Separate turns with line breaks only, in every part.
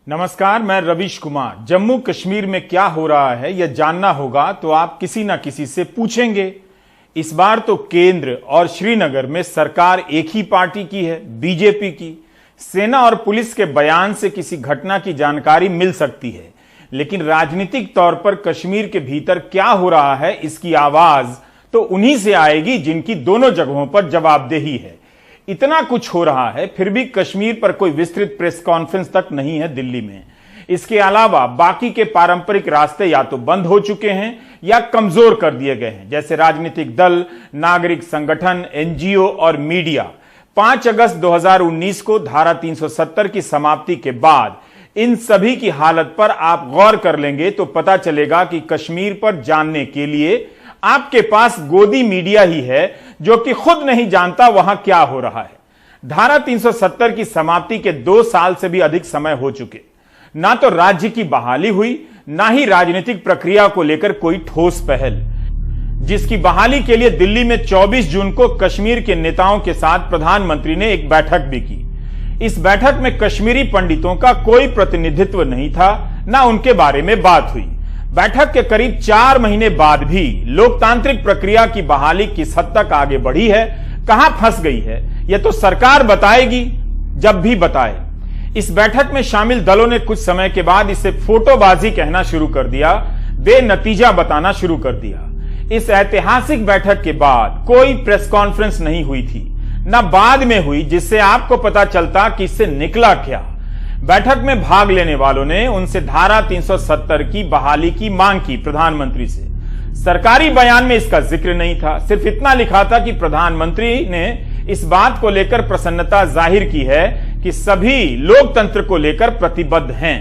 नमस्कार, मैं रवीश कुमार। जम्मू कश्मीर में क्या हो रहा है यह जानना होगा तो आप किसी न किसी से पूछेंगे। इस बार तो केंद्र और श्रीनगर में सरकार एक ही पार्टी की है, बीजेपी की। सेना और पुलिस के बयान से किसी घटना की जानकारी मिल सकती है, लेकिन राजनीतिक तौर पर कश्मीर के भीतर क्या हो रहा है इसकी आवाज तो उन्हीं से आएगी जिनकी दोनों जगहों पर जवाबदेही है। इतना कुछ हो रहा है, फिर भी कश्मीर पर कोई विस्तृत प्रेस कॉन्फ्रेंस तक नहीं है दिल्ली में। इसके अलावा बाकी के पारंपरिक रास्ते या तो बंद हो चुके हैं या कमजोर कर दिए गए हैं, जैसे राजनीतिक दल, नागरिक संगठन, एनजीओ और मीडिया। 5 अगस्त 2019 को धारा 370 की समाप्ति के बाद इन सभी की हालत पर आप गौर कर लेंगे तो पता चलेगा कि कश्मीर पर जानने के लिए आपके पास गोदी मीडिया ही है, जो कि खुद नहीं जानता वहां क्या हो रहा है। धारा 370 की समाप्ति के 2 साल से भी अधिक समय हो चुके, ना तो राज्य की बहाली हुई, ना ही राजनीतिक प्रक्रिया को लेकर कोई ठोस पहल, जिसकी बहाली के लिए दिल्ली में 24 जून को कश्मीर के नेताओं के साथ प्रधानमंत्री ने एक बैठक भी की। इस बैठक में कश्मीरी पंडितों का कोई प्रतिनिधित्व नहीं था, ना उनके बारे में बात हुई। बैठक के करीब 4 महीने बाद भी लोकतांत्रिक प्रक्रिया की बहाली किस हद तक आगे बढ़ी है, कहां फंस गई है, यह तो सरकार बताएगी जब भी बताए। इस बैठक में शामिल दलों ने कुछ समय के बाद इसे फोटोबाजी कहना शुरू कर दिया, बेनतीजा बताना शुरू कर दिया। इस ऐतिहासिक बैठक के बाद कोई प्रेस कॉन्फ्रेंस नहीं हुई थी, न बाद में हुई, जिससे आपको पता चलता कि इससे निकला क्या। बैठक में भाग लेने वालों ने उनसे धारा 370 की बहाली की मांग की प्रधानमंत्री से। सरकारी बयान में इसका जिक्र नहीं था, सिर्फ इतना लिखा था कि प्रधानमंत्री ने इस बात को लेकर प्रसन्नता जाहिर की है कि सभी लोकतंत्र को लेकर प्रतिबद्ध हैं।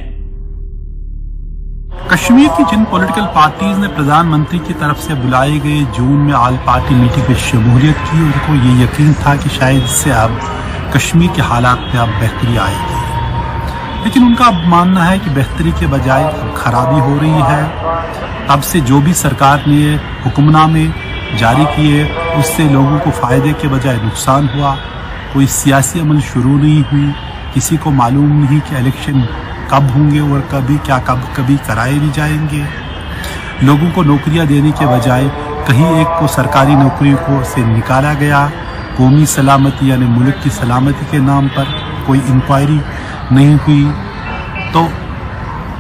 कश्मीर की जिन पॉलिटिकल पार्टीज ने प्रधानमंत्री की तरफ से बुलाए गए जून में ऑल पार्टी मीटिंग में शमूलियत की, उनको ये यकीन था कि शायद इससे अब कश्मीर के हालात में अब बेहतरी आएगी, लेकिन उनका अब मानना है कि बेहतरी के बजाय खराबी हो रही है। अब से जो भी सरकार ने हुक्मनामे जारी किए उससे लोगों को फायदे के बजाय नुकसान हुआ। कोई सियासी अमल शुरू नहीं हुई, किसी को मालूम नहीं कि इलेक्शन कब होंगे और कभी कराए भी जाएंगे। लोगों को नौकरियां देने के बजाय कहीं एक को सरकारी नौकरी को से निकाला गया। कौमी सलामती यानी मुल्क की सलामती के नाम पर कोई इंक्वायरी नहीं हुई। तो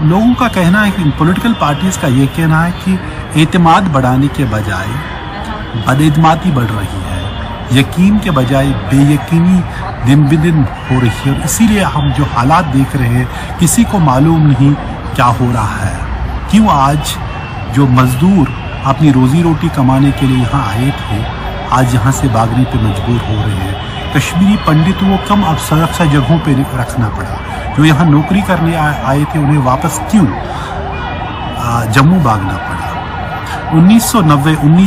लोगों का कहना है कि पॉलिटिकल पार्टीज का ये कहना है कि एतमाद बढ़ाने के बजाय बदएतमादी बढ़ रही है, यकीन के बजाय बेयकीनी दिन ब दिन हो रही है। और इसीलिए हम जो हालात देख रहे हैं, किसी को मालूम नहीं क्या हो रहा है। क्यों आज जो मजदूर अपनी रोजी रोटी कमाने के लिए यहाँ आए थे, आज यहाँ से भागने पे मजबूर हो रहे हैं। कश्मीरी पंडितों को कम अक्सर जगहों पे रखना पड़ा। जो यहाँ नौकरी करने आए थे उन्हें वापस क्यों जम्मू भागना पड़ा। 19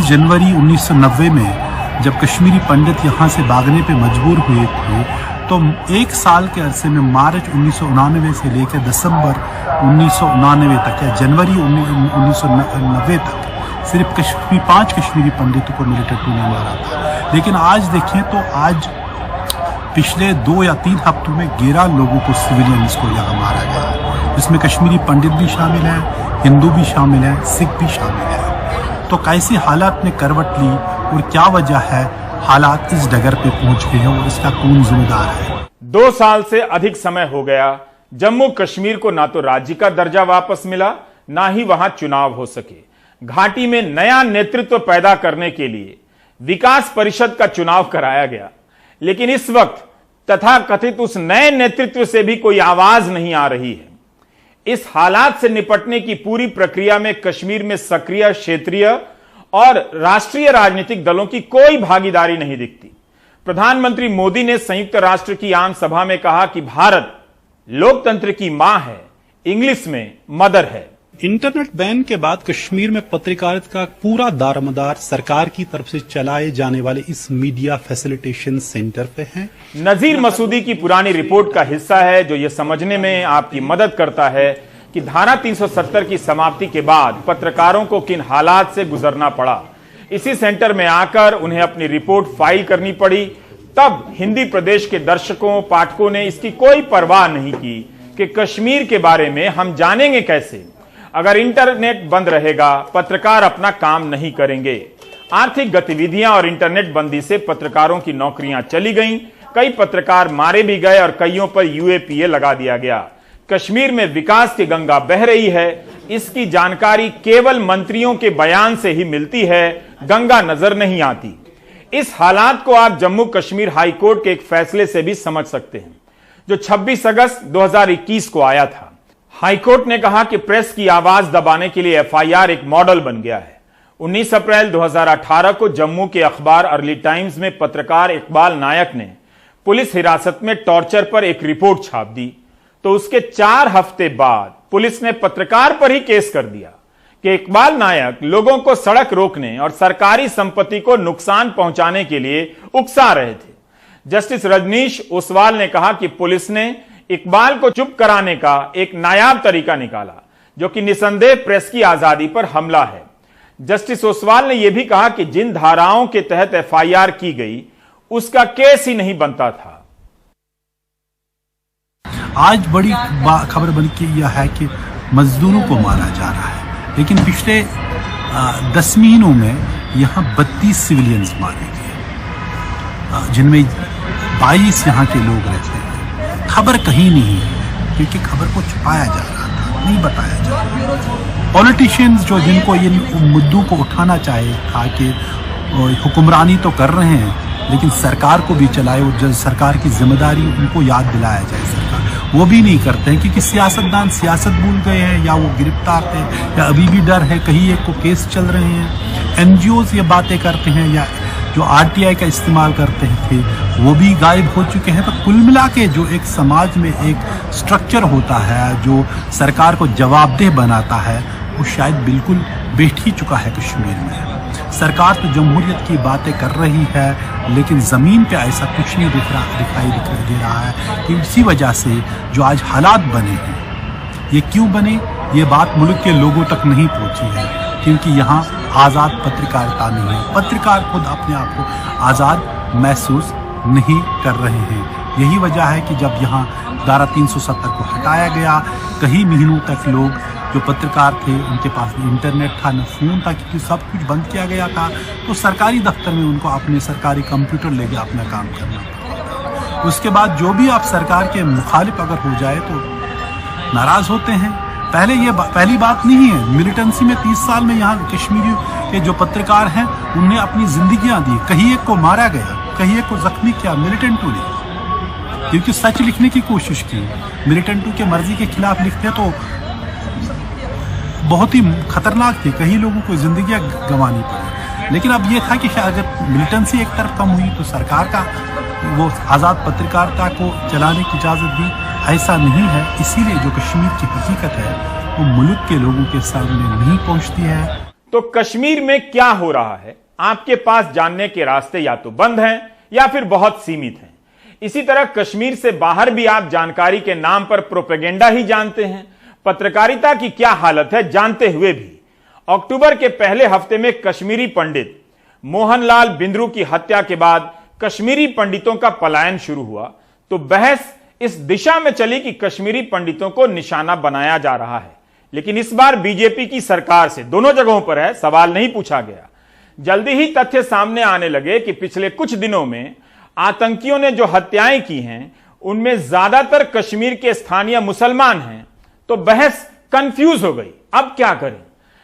जनवरी 1990 में जब कश्मीरी पंडित यहाँ से भागने पे मजबूर हुए थे, तो 1 साल के अरसे में मार्च 1999 से लेकर दिसंबर 1999 तक या जनवरी 1990 तक सिर्फ 5 कश्मीरी पंडितों को मिलिट्री ने मारा था। लेकिन आज देखें तो आज पिछले 2 या 3 हफ्तों में 11 लोगों को सिविलियंस को यहाँ मारा गया, जिसमें कश्मीरी पंडित भी शामिल हैं, हिंदू भी शामिल हैं, सिख भी शामिल हैं। तो कैसी हालात ने करवट ली और क्या वजह है हालात इस डगर पे पहुंच गए हैं और इसका कौन जिम्मेदार है।
2 साल से अधिक समय हो गया, जम्मू कश्मीर को ना तो राज्य का दर्जा वापस मिला, ना ही वहां चुनाव हो सके। घाटी में नया नेतृत्व पैदा करने के लिए विकास परिषद का चुनाव कराया गया, लेकिन इस वक्त तथाकथित उस नए नेतृत्व से भी कोई आवाज नहीं आ रही है। इस हालात से निपटने की पूरी प्रक्रिया में कश्मीर में सक्रिय क्षेत्रीय और राष्ट्रीय राजनीतिक दलों की कोई भागीदारी नहीं दिखती। प्रधानमंत्री मोदी ने संयुक्त राष्ट्र की आम सभा में कहा कि भारत लोकतंत्र की मां है, इंग्लिश में मदर है।
इंटरनेट बैन के बाद कश्मीर में पत्रकारिता का पूरा दारोमदार सरकार की तरफ से चलाए जाने वाले इस मीडिया फैसिलिटेशन सेंटर पे है।
नजीर मसूदी की पुरानी रिपोर्ट का हिस्सा है, जो यह समझने में आपकी मदद करता है कि धारा 370 की समाप्ति के बाद पत्रकारों को किन हालात से गुजरना पड़ा। इसी सेंटर में आकर उन्हें अपनी रिपोर्ट फाइल करनी पड़ी। तब हिंदी प्रदेश के दर्शकों, पाठकों ने इसकी कोई परवाह नहीं की कि कश्मीर के बारे में हम जानेंगे कैसे अगर इंटरनेट बंद रहेगा, पत्रकार अपना काम नहीं करेंगे। आर्थिक गतिविधियां और इंटरनेट बंदी से पत्रकारों की नौकरियां चली गईं, कई पत्रकार मारे भी गए और कईयों पर यूएपीए लगा दिया गया। कश्मीर में विकास की गंगा बह रही है, इसकी जानकारी केवल मंत्रियों के बयान से ही मिलती है, गंगा नजर नहीं आती। इस हालात को आप जम्मू कश्मीर हाई कोर्ट के एक फैसले से भी समझ सकते हैं जो 26 अगस्त 2021 को आया था। हाईकोर्ट ने कहा कि प्रेस की आवाज दबाने के लिए एफआईआर एक मॉडल बन गया है। 19 अप्रैल 2018 को जम्मू के अखबार अर्ली टाइम्स में पत्रकार इकबाल नायक ने पुलिस हिरासत में टॉर्चर पर एक रिपोर्ट छाप दी, तो उसके 4 हफ्ते बाद पुलिस ने पत्रकार पर ही केस कर दिया कि इकबाल नायक लोगों को सड़क रोकने और सरकारी संपत्ति को नुकसान पहुंचाने के लिए उकसा रहे थे। जस्टिस रजनीश ओसवाल ने कहा कि पुलिस ने इकबाल को चुप कराने का एक नायाब तरीका निकाला, जो कि निसंदेह प्रेस की आजादी पर हमला है। जस्टिस ओसवाल ने यह भी कहा कि जिन धाराओं के तहत एफआईआर की गई उसका केस ही नहीं बनता था।
आज बड़ी खबर बन के यह है कि मजदूरों को मारा जा रहा है, लेकिन पिछले 10 महीनों में यहां 32 सिविलियंस मारे गए, जिनमें 22 यहां के लोग रहते हैं। खबर कहीं नहीं है क्योंकि खबर को छुपाया जा रहा था, नहीं बताया जा रहा। पॉलिटिशियंस जो जिनको इन मुद्दों को उठाना चाहिए था कि हुक्मरानी तो कर रहे हैं लेकिन सरकार को भी चलाए, वो सरकार की जिम्मेदारी उनको याद दिलाया जाए। सरकार वो भी नहीं करते हैं क्योंकि सियासतदान सियासत भूल गए हैं, या वो गिरफ्तार थे, या अभी भी डर है कहीं एक को केस चल रहे हैं। एनजीओज ये बातें करते हैं या जो आरटीआई का इस्तेमाल करते थे वो भी गायब हो चुके हैं। तो कुल मिला के जो एक समाज में एक स्ट्रक्चर होता है जो सरकार को जवाबदेह बनाता है, वो शायद बिल्कुल बैठ ही चुका है कश्मीर में। सरकार तो जमहूरियत की बातें कर रही है लेकिन ज़मीन पे ऐसा कुछ नहीं दिखाई दे रहा है कि इसी वजह से जो आज हालात बने हैं, ये क्यों बने, ये बात मुल्क के लोगों तक नहीं पहुंची है क्योंकि यहाँ आज़ाद पत्रकारिता नहीं है। पत्रकार खुद अपने आप को आज़ाद महसूस नहीं कर रहे हैं। यही वजह है कि जब यहाँ धारा 370 को हटाया गया, कई महीनों तक लोग जो पत्रकार थे उनके पास भी इंटरनेट था, न फ़ोन था, क्योंकि सब कुछ बंद किया गया था। तो सरकारी दफ्तर में उनको अपने सरकारी कंप्यूटर लेके अपना काम करना पड़ता। उसके बाद जो भी आप सरकार के मुखालिफ अगर हो जाए तो नाराज़ होते हैं। पहली बात नहीं है। मिलिटेंसी में 30 साल में यहाँ कश्मीरी के जो पत्रकार हैं उन्हें अपनी जिंदगियां दी, कहीं एक को मारा गया, कहीं एक को जख्मी किया मिलिटेंटों ने, क्योंकि सच लिखने की कोशिश की। मिलिटेंटों के मर्जी के खिलाफ लिखते तो बहुत ही खतरनाक थे, कई लोगों को जिंदगियां गंवानी पड़ी। लेकिन अब ये था कि अगर मिलिटेंसी एक तरफ कम हुई तो सरकार का वो आज़ाद पत्रकारिता को चलाने की इजाज़त दी। ऐसा नहीं है, इसीलिए जो कश्मीर की हकीकत है वो मुल्क के लोगों के सामने नहीं पहुंचती है।
तो कश्मीर में क्या हो रहा है आपके पास जानने के रास्ते या तो बंद हैं या फिर बहुत सीमित हैं। इसी तरह कश्मीर से बाहर भी आप जानकारी के नाम पर प्रोपेगेंडा ही जानते हैं। पत्रकारिता की क्या हालत है जानते हुए भी अक्टूबर के पहले हफ्ते में कश्मीरी पंडित मोहनलाल बिंद्रू की हत्या के बाद कश्मीरी पंडितों का पलायन शुरू हुआ, तो बहस इस दिशा में चली कि कश्मीरी पंडितों को निशाना बनाया जा रहा है। लेकिन इस बार बीजेपी की सरकार से दोनों जगहों पर है, सवाल नहीं पूछा गया। जल्दी ही तथ्य सामने आने लगे कि पिछले कुछ दिनों में आतंकियों ने जो हत्याएं की हैं उनमें ज्यादातर कश्मीर के स्थानीय मुसलमान हैं। तो बहस कंफ्यूज हो गई, अब क्या करें।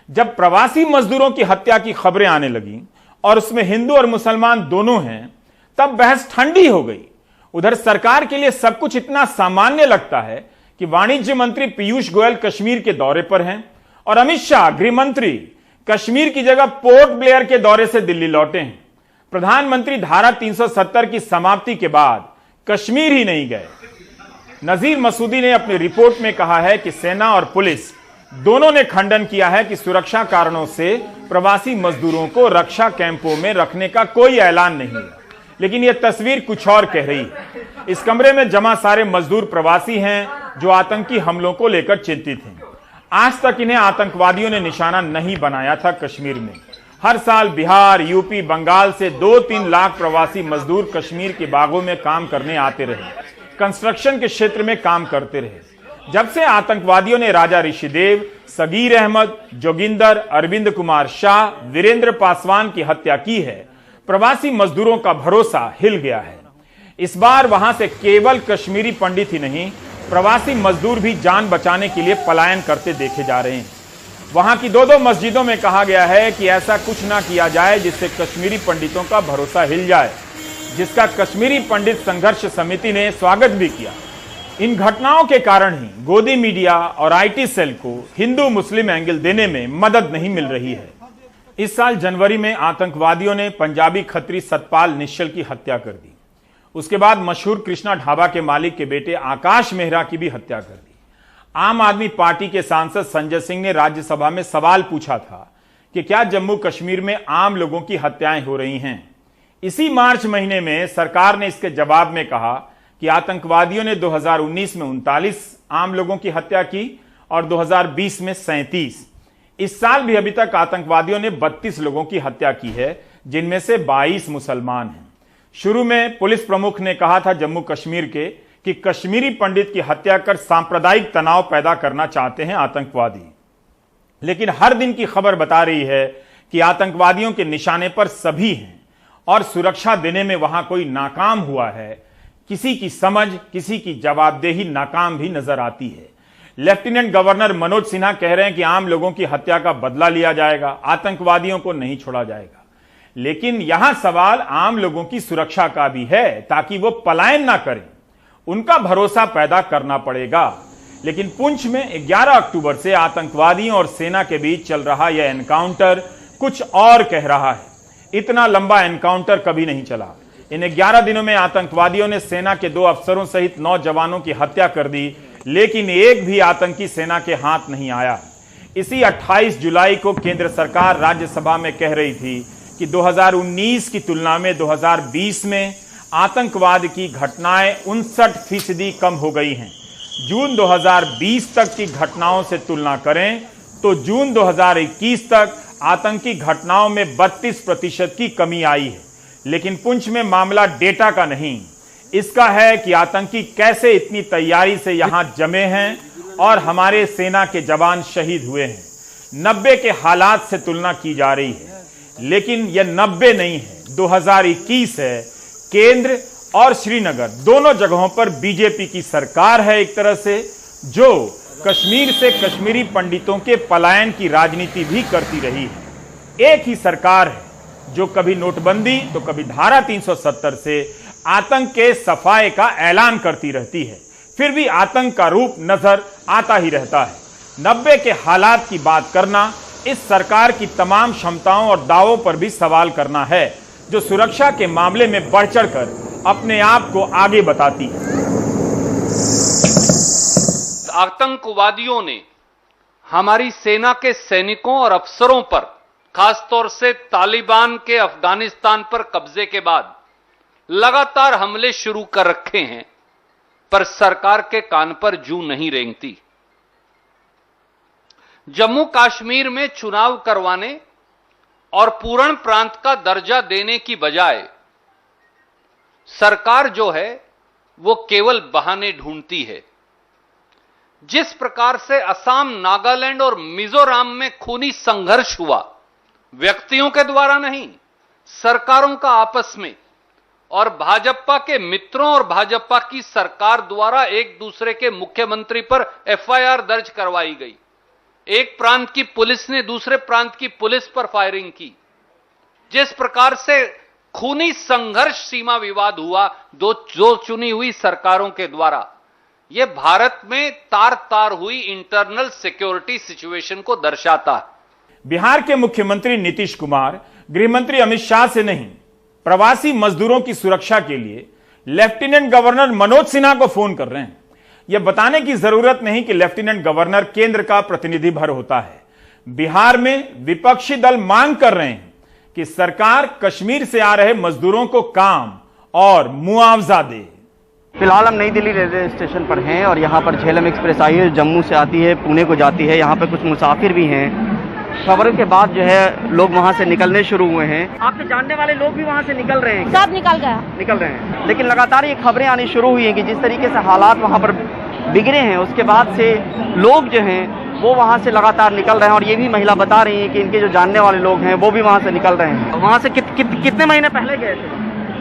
जब प्रवासी मजदूरों की हत्या की खबरें आने लगी और उसमें हिंदू और मुसलमान दोनों हैं, तब बहस ठंडी हो गई। उधर सरकार के लिए सब कुछ इतना सामान्य लगता है कि वाणिज्य मंत्री पीयूष गोयल कश्मीर के दौरे पर हैं और अमित शाह गृह मंत्री कश्मीर की जगह पोर्ट ब्लेयर के दौरे से दिल्ली लौटे हैं। प्रधानमंत्री धारा 370 की समाप्ति के बाद कश्मीर ही नहीं गए। नजीर मसूदी ने अपनी रिपोर्ट में कहा है कि सेना और पुलिस दोनों ने खंडन किया है कि सुरक्षा कारणों से प्रवासी मजदूरों को रक्षा कैंपों में रखने का कोई ऐलान नहीं है। लेकिन यह तस्वीर कुछ और कह रही है। इस कमरे में जमा सारे मजदूर प्रवासी हैं जो आतंकी हमलों को लेकर चिंतित हैं। आज तक इन्हें आतंकवादियों ने निशाना नहीं बनाया था। कश्मीर में हर साल बिहार, यूपी, बंगाल से 2-3 लाख प्रवासी मजदूर कश्मीर के बागों में काम करने आते रहे, कंस्ट्रक्शन के क्षेत्र में काम करते रहे। जब से आतंकवादियों ने राजा ऋषिदेव, सगीर अहमद, जोगिंदर, अरविंद कुमार शाह, वीरेंद्र पासवान की हत्या की है, प्रवासी मजदूरों का भरोसा हिल गया है। इस बार वहां से केवल कश्मीरी पंडित ही नहीं, प्रवासी मजदूर भी जान बचाने के लिए पलायन करते देखे जा रहे हैं। वहां की दो मस्जिदों में कहा गया है कि ऐसा कुछ ना किया जाए जिससे कश्मीरी पंडितों का भरोसा हिल जाए, जिसका कश्मीरी पंडित संघर्ष समिति ने स्वागत भी किया। इन घटनाओं के कारण ही गोदी मीडिया और आईटी सेल को हिंदू मुस्लिम एंगल देने में मदद नहीं मिल रही है। इस साल जनवरी में आतंकवादियों ने पंजाबी खत्री सतपाल निश्चल की हत्या कर दी। उसके बाद मशहूर कृष्णा ढाबा के मालिक के बेटे आकाश मेहरा की भी हत्या कर दी। आम आदमी पार्टी के सांसद संजय सिंह ने राज्यसभा में सवाल पूछा था कि क्या जम्मू कश्मीर में आम लोगों की हत्याएं हो रही हैं। इसी मार्च महीने में सरकार ने इसके जवाब में कहा कि आतंकवादियों ने 2019 में 39 आम लोगों की हत्या की और 2020 में 37। इस साल भी अभी तक आतंकवादियों ने 32 लोगों की हत्या की है, जिनमें से 22 मुसलमान हैं। शुरू में पुलिस प्रमुख ने कहा था जम्मू कश्मीर के कि कश्मीरी पंडित की हत्या कर सांप्रदायिक तनाव पैदा करना चाहते हैं आतंकवादी, लेकिन हर दिन की खबर बता रही है कि आतंकवादियों के निशाने पर सभी हैं और सुरक्षा देने में वहां कोई नाकाम हुआ है। किसी की समझ, किसी की जवाबदेही नाकाम भी नजर आती है। लेफ्टिनेंट गवर्नर मनोज सिन्हा कह रहे हैं कि आम लोगों की हत्या का बदला लिया जाएगा, आतंकवादियों को नहीं छोड़ा जाएगा। लेकिन यहां सवाल आम लोगों की सुरक्षा का भी है, ताकि वो पलायन ना करें, उनका भरोसा पैदा करना पड़ेगा। लेकिन पुंछ में 11 अक्टूबर से आतंकवादियों और सेना के बीच चल रहा यह एनकाउंटर कुछ और कह रहा है। इतना लंबा एनकाउंटर कभी नहीं चला। इन 11 दिनों में आतंकवादियों ने सेना के 2 अफसरों सहित 9 जवानों की हत्या कर दी, लेकिन एक भी आतंकी सेना के हाथ नहीं आया। इसी 28 जुलाई को केंद्र सरकार राज्यसभा में कह रही थी कि 2019 की तुलना में 2020 में आतंकवाद की घटनाएं 59% कम हो गई हैं। जून 2020 तक की घटनाओं से तुलना करें तो जून 2021 तक आतंकी घटनाओं में 32% की कमी आई है। लेकिन पुंछ में मामला डेटा का नहीं, इसका है कि आतंकी कैसे इतनी तैयारी से यहां जमे हैं और हमारे सेना के जवान शहीद हुए हैं। 90 के हालात से तुलना की जा रही है, लेकिन यह 90 नहीं है, 2021 है। केंद्र और श्रीनगर दोनों जगहों पर बीजेपी की सरकार है एक तरह से, जो कश्मीर से कश्मीरी पंडितों के पलायन की राजनीति भी करती रही है। एक ही सरकार है जो कभी नोटबंदी तो कभी धारा 370 से आतंक के सफाए का ऐलान करती रहती है, फिर भी आतंक का रूप नजर आता ही रहता है। 90 के हालात की बात करना इस सरकार की तमाम क्षमताओं और दावों पर भी सवाल करना है, जो सुरक्षा के मामले में बढ़ चढ़कर अपने आप को आगे बताती है।
आतंकवादियों ने हमारी सेना के सैनिकों और अफसरों पर, खासतौर से तालिबान के अफगानिस्तान पर कब्जे के बाद लगातार हमले शुरू कर रखे हैं, पर सरकार के कान पर जूं नहीं रेंगती। जम्मू कश्मीर में चुनाव करवाने और पूर्ण प्रांत का दर्जा देने की बजाय सरकार जो है वो केवल बहाने ढूंढती है। जिस प्रकार से असम, नागालैंड और मिजोरम में खूनी संघर्ष हुआ, व्यक्तियों के द्वारा नहीं, सरकारों का आपस में, और भाजपा के मित्रों और भाजपा की सरकार द्वारा एक दूसरे के मुख्यमंत्री पर एफआईआर दर्ज करवाई गई। एक प्रांत की पुलिस ने दूसरे प्रांत की पुलिस पर फायरिंग की। जिस प्रकार से खूनी संघर्ष, सीमा विवाद हुआ दो चुनी हुई सरकारों के द्वारा, यह भारत में तार तार हुई इंटरनल सिक्योरिटी सिचुएशन को दर्शाता है।
बिहार के मुख्यमंत्री नीतीश कुमार गृहमंत्री अमित शाह से नहीं, प्रवासी मजदूरों की सुरक्षा के लिए लेफ्टिनेंट गवर्नर मनोज सिन्हा को फोन कर रहे हैं। यह बताने की जरूरत नहीं कि लेफ्टिनेंट गवर्नर केंद्र का प्रतिनिधि भर होता है। बिहार में विपक्षी दल मांग कर रहे हैं कि सरकार कश्मीर से आ रहे मजदूरों को काम और मुआवजा दे।
फिलहाल हम नई दिल्ली रेलवे स्टेशन पर हैं और यहाँ पर झेलम एक्सप्रेस आई है, जम्मू से आती है, पुणे को जाती है। यहाँ पर कुछ मुसाफिर भी हैं। खबरों के बाद जो है लोग वहाँ से निकलने शुरू हुए हैं। आपके जानने वाले लोग भी वहाँ से निकल रहे हैं?
सब निकल रहे हैं।
लेकिन लगातार ये खबरें आनी शुरू हुई हैं कि जिस तरीके से हालात वहाँ पर बिगड़े हैं उसके बाद से लोग जो हैं वो वहाँ से लगातार निकल रहे हैं, और ये भी महिला बता रही हैं कि इनके जो जानने वाले लोग हैं वो भी वहाँ से निकल रहे हैं। वहाँ से कितने महीने पहले गए थे?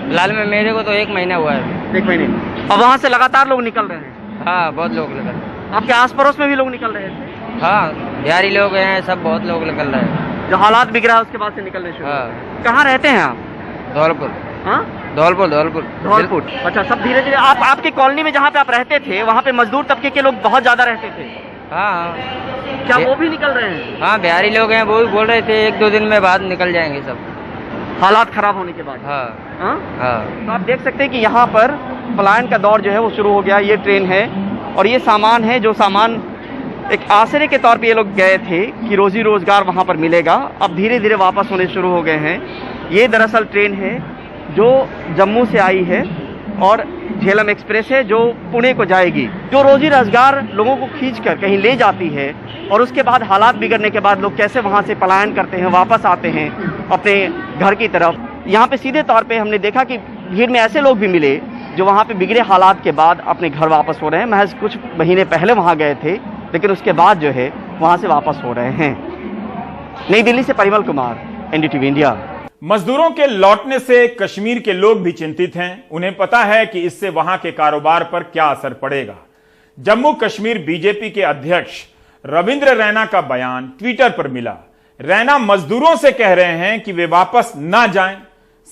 फिलहाल में मेरे को तो 1 महीना हुआ है।
1 महीने। अब वहाँ से लगातार लोग निकल रहे हैं?
हाँ, बहुत लोग निकल रहे हैं।
आपके आस पड़ोस में भी लोग निकल रहे थे?
हाँ, बिहारी लोग हैं, सब बहुत लोग निकल रहे हैं।
जो हालात बिगड़ा है उसके बाद से निकलने शुरू।
हाँ।
कहाँ रहते हैं आप?
धौलपुर।
हाँ,
धौलपुर।
अच्छा, सब धीरे धीरे आपकी कॉलोनी में जहाँ पे आप रहते थे वहाँ पे मजदूर तबके के लोग बहुत ज्यादा रहते थे?
हाँ।
क्या वो भी निकल रहे हैं?
हाँ, बिहारी लोग हैं, वो भी बोल रहे थे 1-2 दिन में बाद निकल जाएंगे सब,
हालात खराब होने के बाद।
हाँ।
हाँ?
हाँ।
तो आप देख सकते हैं कि यहाँ पर पलायन का दौर जो है वो शुरू हो गया। ये ट्रेन है और ये सामान है, जो सामान एक आसरे के तौर पे ये लोग गए थे कि रोजी रोजगार वहाँ पर मिलेगा, अब धीरे धीरे वापस होने शुरू हो गए हैं। ये दरअसल ट्रेन है जो जम्मू से आई है और झेलम एक्सप्रेस है जो पुणे को जाएगी, जो रोजी रोजगार लोगों को खींचकर कहीं ले जाती है, और उसके बाद हालात बिगड़ने के बाद लोग कैसे वहाँ से पलायन करते हैं, वापस आते हैं अपने घर की तरफ। यहाँ पे सीधे तौर पे हमने देखा कि भीड़ में ऐसे लोग भी मिले जो वहाँ पे बिगड़े हालात के बाद अपने घर वापस हो रहे हैं। महज कुछ महीने पहले वहाँ गए थे, लेकिन उसके बाद जो है वहाँ से वापस हो रहे हैं। नई दिल्ली से परिमल कुमार, एनडीटीवी इंडिया।
मजदूरों के लौटने से कश्मीर के लोग भी चिंतित हैं। उन्हें पता है कि इससे वहां के कारोबार पर क्या असर पड़ेगा। जम्मू कश्मीर बीजेपी के अध्यक्ष रविंद्र रैना का बयान ट्विटर पर मिला। रैना मजदूरों से कह रहे हैं कि वे वापस ना जाएं।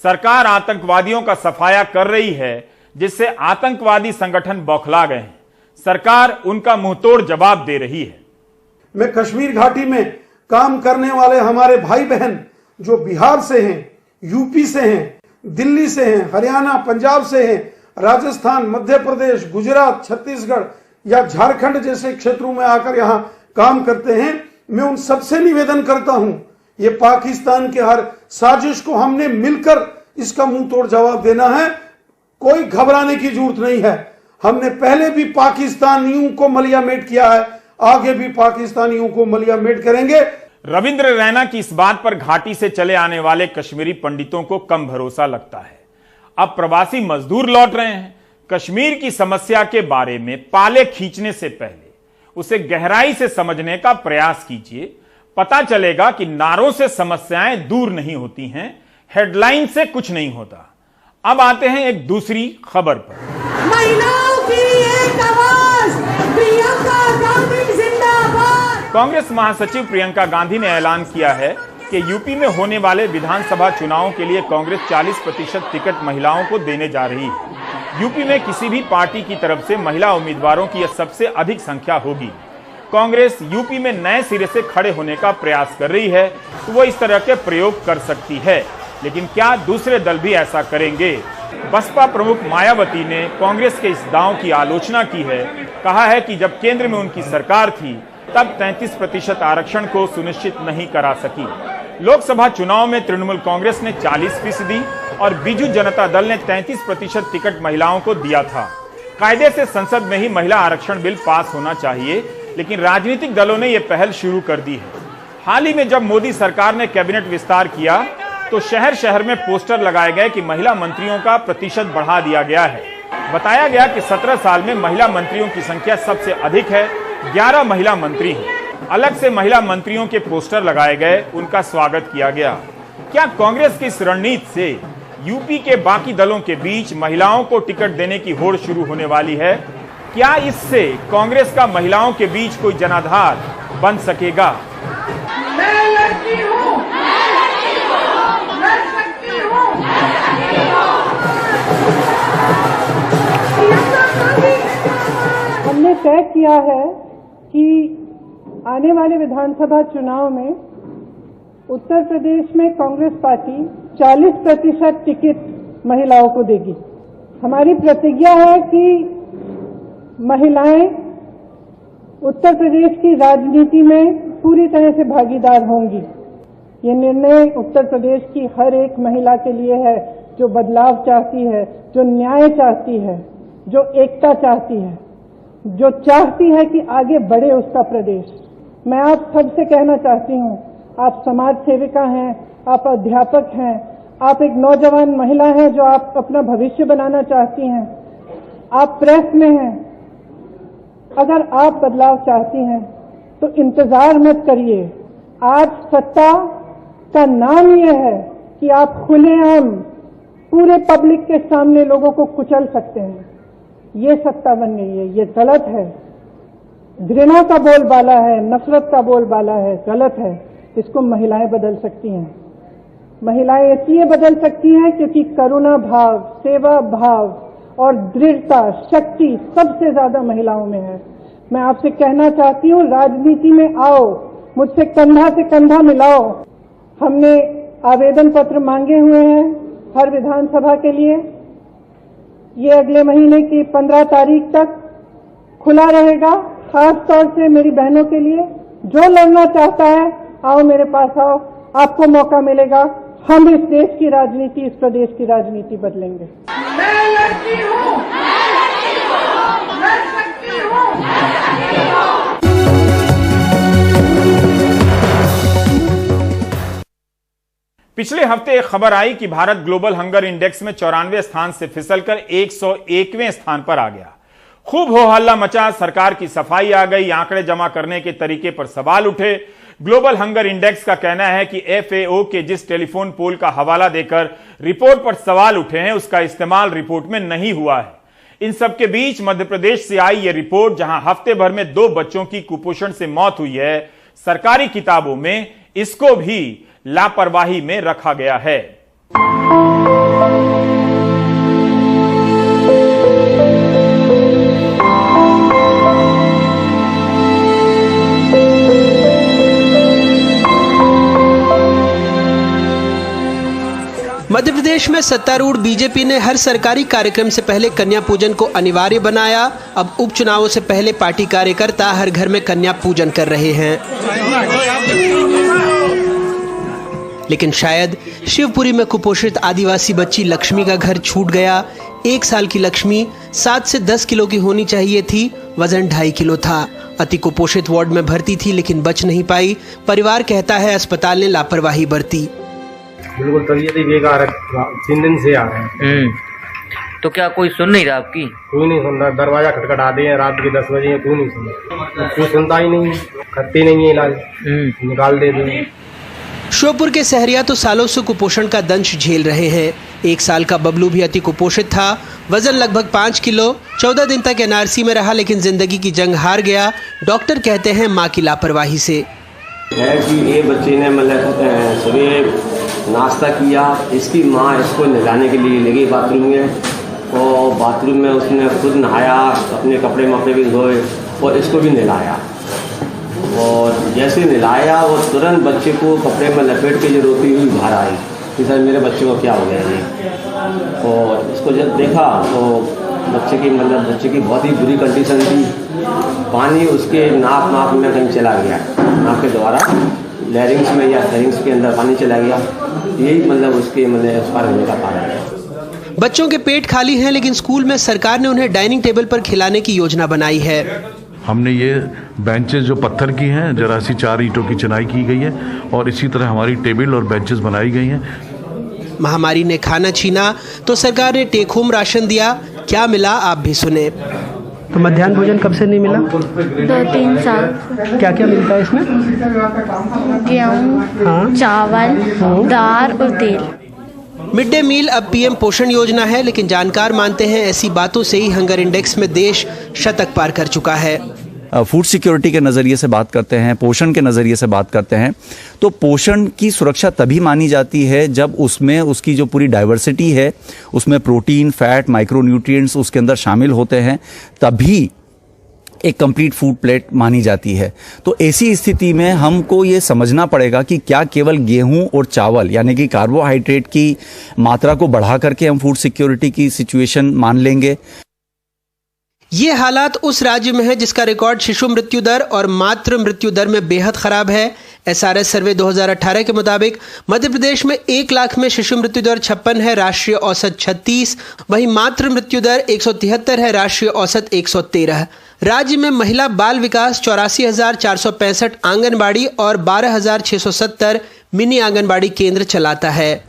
सरकार आतंकवादियों का सफाया कर रही है, जिससे आतंकवादी संगठन बौखला गए हैं। सरकार उनका मुंहतोड़ जवाब दे रही है।
मैं कश्मीर घाटी में काम करने वाले हमारे भाई बहन जो बिहार से हैं, यूपी से हैं, दिल्ली से हैं, हरियाणा, पंजाब से हैं, राजस्थान, मध्य प्रदेश, गुजरात, छत्तीसगढ़ या झारखंड जैसे क्षेत्रों में आकर यहाँ काम करते हैं, मैं उन सबसे निवेदन करता हूं, ये पाकिस्तान के हर साजिश को हमने मिलकर इसका मुंह तोड़ जवाब देना है। कोई घबराने की जरूरत नहीं है। हमने पहले भी पाकिस्तानियों को मलियामेट किया है, आगे भी पाकिस्तानियों को मलियामेट करेंगे।
रविंद्र रैना की इस बात पर घाटी से चले आने वाले कश्मीरी पंडितों को कम भरोसा लगता है। अब प्रवासी मजदूर लौट रहे हैं। कश्मीर की समस्या के बारे में पाले खींचने से पहले उसे गहराई से समझने का प्रयास कीजिए। पता चलेगा कि नारों से समस्याएं दूर नहीं होती हैं, हेडलाइन से कुछ नहीं होता। अब आते हैं एक दूसरी खबर पर।
महिलाओं की एक आवाज, प्रियंका गांधी जिंदाबाद।
कांग्रेस महासचिव प्रियंका गांधी ने ऐलान किया है कि यूपी में होने वाले विधानसभा चुनावों के लिए कांग्रेस 40% टिकट महिलाओं को देने जा रही है। यूपी में किसी भी पार्टी की तरफ से महिला उम्मीदवारों की यह सबसे अधिक संख्या होगी। कांग्रेस यूपी में नए सिरे से खड़े होने का प्रयास कर रही है, तो वो इस तरह के प्रयोग कर सकती है, लेकिन क्या दूसरे दल भी ऐसा करेंगे? बसपा प्रमुख मायावती ने कांग्रेस के इस दांव की आलोचना की है। कहा है कि जब केंद्र में उनकी सरकार थी तब 33% आरक्षण को सुनिश्चित नहीं करा सकी। लोकसभा चुनाव में तृणमूल कांग्रेस ने 40% और बीजू जनता दल ने 33% टिकट महिलाओं को दिया था। कायदे से संसद में ही महिला आरक्षण बिल पास होना चाहिए, लेकिन राजनीतिक दलों ने यह पहल शुरू कर दी है। हाल ही में जब मोदी सरकार ने कैबिनेट विस्तार किया तो शहर शहर में पोस्टर लगाए गए कि महिला मंत्रियों का प्रतिशत बढ़ा दिया गया है। बताया गया कि 17 साल में महिला मंत्रियों की संख्या सबसे अधिक है, 11 महिला मंत्री हैं। अलग से महिला मंत्रियों के पोस्टर लगाए गए, उनका स्वागत किया गया। क्या कांग्रेस की इस रणनीति से यूपी के बाकी दलों के बीच महिलाओं को टिकट देने की होड़ शुरू होने वाली है? क्या इससे कांग्रेस का महिलाओं के बीच कोई जनाधार बन सकेगा?
मैं लड़की हूँ, मैं शक्ति हूँ।
हमने तय किया है कि आने वाले विधानसभा चुनाव में उत्तर प्रदेश में कांग्रेस पार्टी 40% टिकट महिलाओं को देगी। हमारी प्रतिज्ञा है कि महिलाएं उत्तर प्रदेश की राजनीति में पूरी तरह से भागीदार होंगी। ये निर्णय उत्तर प्रदेश की हर एक महिला के लिए है जो बदलाव चाहती है, जो न्याय चाहती है, जो एकता चाहती है, जो चाहती है कि आगे बढ़े उसका प्रदेश। मैं आप सबसे कहना चाहती हूँ, आप समाज सेविका हैं, आप अध्यापक हैं, आप एक नौजवान महिला हैं जो आप अपना भविष्य बनाना चाहती हैं, आप प्रेस में हैं, अगर आप बदलाव चाहती हैं तो इंतजार मत करिए। आज सत्ता का नाम यह है कि आप खुलेआम पूरे पब्लिक के सामने लोगों को कुचल सकते हैं। ये सत्ता बन गई है, ये गलत है। घृणा का बोलबाला है, नफरत का बोलबाला है, गलत है। इसको महिलाएं बदल सकती हैं। महिलाएं इसलिए बदल सकती हैं क्योंकि करुणा भाव, सेवा भाव और दृढ़ता, शक्ति सबसे ज्यादा महिलाओं में है। मैं आपसे कहना चाहती हूँ, राजनीति में आओ, मुझसे कंधा से कंधा मिलाओ। हमने आवेदन पत्र मांगे हुए हैं हर विधानसभा के लिए। ये अगले महीने की 15 तारीख तक खुला रहेगा, खास तौर से मेरी बहनों के लिए। जो लड़ना चाहता है आओ, मेरे पास आओ, आपको मौका मिलेगा। हम इस देश की राजनीति, इस प्रदेश की राजनीति बदलेंगे।
मैं लड़की हूँ, मैं शक्ति हूँ।
पिछले हफ्ते एक खबर आई कि भारत ग्लोबल हंगर इंडेक्स में 94वें स्थान से फिसलकर 101वें स्थान पर आ गया। खूब हो हल्ला मचा, सरकार की सफाई आ गई, आंकड़े जमा करने के तरीके पर सवाल उठे। ग्लोबल हंगर इंडेक्स का कहना है कि FAO के जिस टेलीफोन पोल का हवाला देकर रिपोर्ट पर सवाल उठे हैं, उसका इस्तेमाल रिपोर्ट में नहीं हुआ है। इन सबके बीच मध्य प्रदेश से आई यह रिपोर्ट, जहां हफ्ते भर में 2 बच्चों की कुपोषण से मौत हुई है, सरकारी किताबों में इसको भी लापरवाही में रखा गया है।
मध्य प्रदेश में सत्तारूढ़ बीजेपी ने हर सरकारी कार्यक्रम से पहले कन्या पूजन को अनिवार्य बनाया। अब उपचुनावों से पहले पार्टी कार्यकर्ता हर घर में कन्या पूजन कर रहे हैं। लेकिन शायद शिवपुरी में कुपोषित आदिवासी बच्ची लक्ष्मी का घर छूट गया। 1 साल की लक्ष्मी 7 से 10 किलो की होनी चाहिए थी, वजन 2.5 किलो था। अति कुपोषित वार्ड में भर्ती थी लेकिन बच नहीं पाई। परिवार कहता है अस्पताल ने लापरवाही बरती।
बिल्कुल तबीयत ही बेकार है, 3 दिन से आ रहे हैं।
तो क्या कोई सुन नहीं रहा आपकी?
कोई नहीं सुन रहा। दरवाजा खटखटा दिए हैं रात के 10 बजे, कोई नहीं सुन रहा। कोई सुनता ही नहीं, करते नहीं है इलाज, निकाल देते हैं।
श्योपुर के सहरिया तो सालों से कुपोषण का दंश झेल रहे हैं। 1 साल का बबलू भी अति कुपोषित था, वजन लगभग 5 किलो। 14 दिन तक NRC में रहा लेकिन जिंदगी की जंग हार गया। डॉक्टर कहते हैं माँ की लापरवाही से
है कि ये बच्चे ने मतलब सुबह नाश्ता किया, इसकी माँ इसको नहलाने के लिए लगी बाथरूम में, और बाथरूम में उसने खुद नहाया, अपने कपड़े मपड़े भी धोए और इसको भी नहलाया। और जैसे नहलाया वो तुरंत बच्चे को कपड़े में लपेट के जो रोती हुई बाहर आई कि सर मेरे बच्चे को क्या हो गया ये। और इसको जब देखा तो बच्चे की बहुत ही बुरी कंडीशन थी। पानी उसके नाक में कहीं चला गया, नाक के द्वारा लैरिंग्स में या फेरिंग्स के अंदर पानी चला गया। यही उसके एक्सपायर होने का कारण है।
बच्चों के पेट खाली हैं लेकिन स्कूल में सरकार ने उन्हें डाइनिंग टेबल पर खिलाने की योजना बनाई है।
हमने ये बेंचेस जो पत्थर की हैं, जरा सी 4 ईंटों की चिनाई की गई है और इसी तरह हमारी टेबल और बेंचेस बनाई गई हैं।
महामारी ने खाना छीना तो सरकार ने टेक होम राशन दिया। क्या मिला आप भी सुने।
तो मध्याह्न भोजन कब से नहीं मिला?
2-3 साल।
क्या क्या मिलता है इसमें?
गेहूँ, चावल, दाल और तेल।
मिड डे मील अब PM पोषण योजना है, लेकिन जानकार मानते हैं ऐसी बातों से ही हंगर इंडेक्स में देश शतक पार कर चुका है।
फूड सिक्योरिटी के नज़रिए से बात करते हैं, पोषण के नज़रिए से बात करते हैं, तो पोषण की सुरक्षा तभी मानी जाती है जब उसमें उसकी जो पूरी डाइवर्सिटी है, उसमें प्रोटीन, फैट, माइक्रोन्यूट्रिएंट्स उसके अंदर शामिल होते हैं, तभी एक कंप्लीट फूड प्लेट मानी जाती है। तो ऐसी स्थिति में हमको ये समझना पड़ेगा कि क्या केवल गेहूं और चावल यानी कि कार्बोहाइड्रेट की मात्रा को बढ़ा करके हम फूड सिक्योरिटी की सिचुएशन मान लेंगे।
ये हालात उस राज्य में है जिसका रिकॉर्ड शिशु मृत्यु दर और मातृ मृत्यु दर में बेहद खराब है। SRS सर्वे 2018 के मुताबिक मध्य प्रदेश में 1 लाख में शिशु मृत्यु दर 56 है, राष्ट्रीय औसत 36। वहीं मातृ मृत्यु दर 173 है, राष्ट्रीय औसत 113। राज्य में महिला बाल विकास 84,465 आंगनबाड़ी और 12,670 मिनी आंगनबाड़ी केंद्र चलाता है।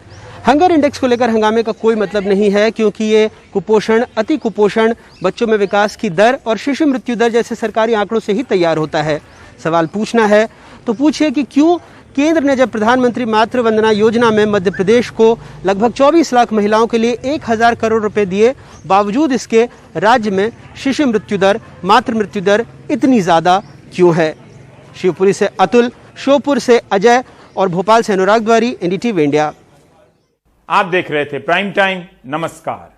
हंगर इंडेक्स को लेकर हंगामे का कोई मतलब नहीं है, क्योंकि ये कुपोषण, अति कुपोषण, बच्चों में विकास की दर और शिशु मृत्यु दर जैसे सरकारी आंकड़ों से ही तैयार होता है। सवाल पूछना है तो पूछिए कि क्यों केंद्र ने जब प्रधानमंत्री मातृ वंदना योजना में मध्य प्रदेश को लगभग 24 लाख महिलाओं के लिए 1000 करोड़ रुपए दिए, बावजूद इसके राज्य में शिशु मृत्यु दर, मातृ मृत्यु दर इतनी ज्यादा क्यों है। शिवपुरी से अतुल, श्योपुर से अजय और भोपाल से अनुराग द्वारी, NDTV इंडिया।
आप देख रहे थे प्राइम टाइम। नमस्कार।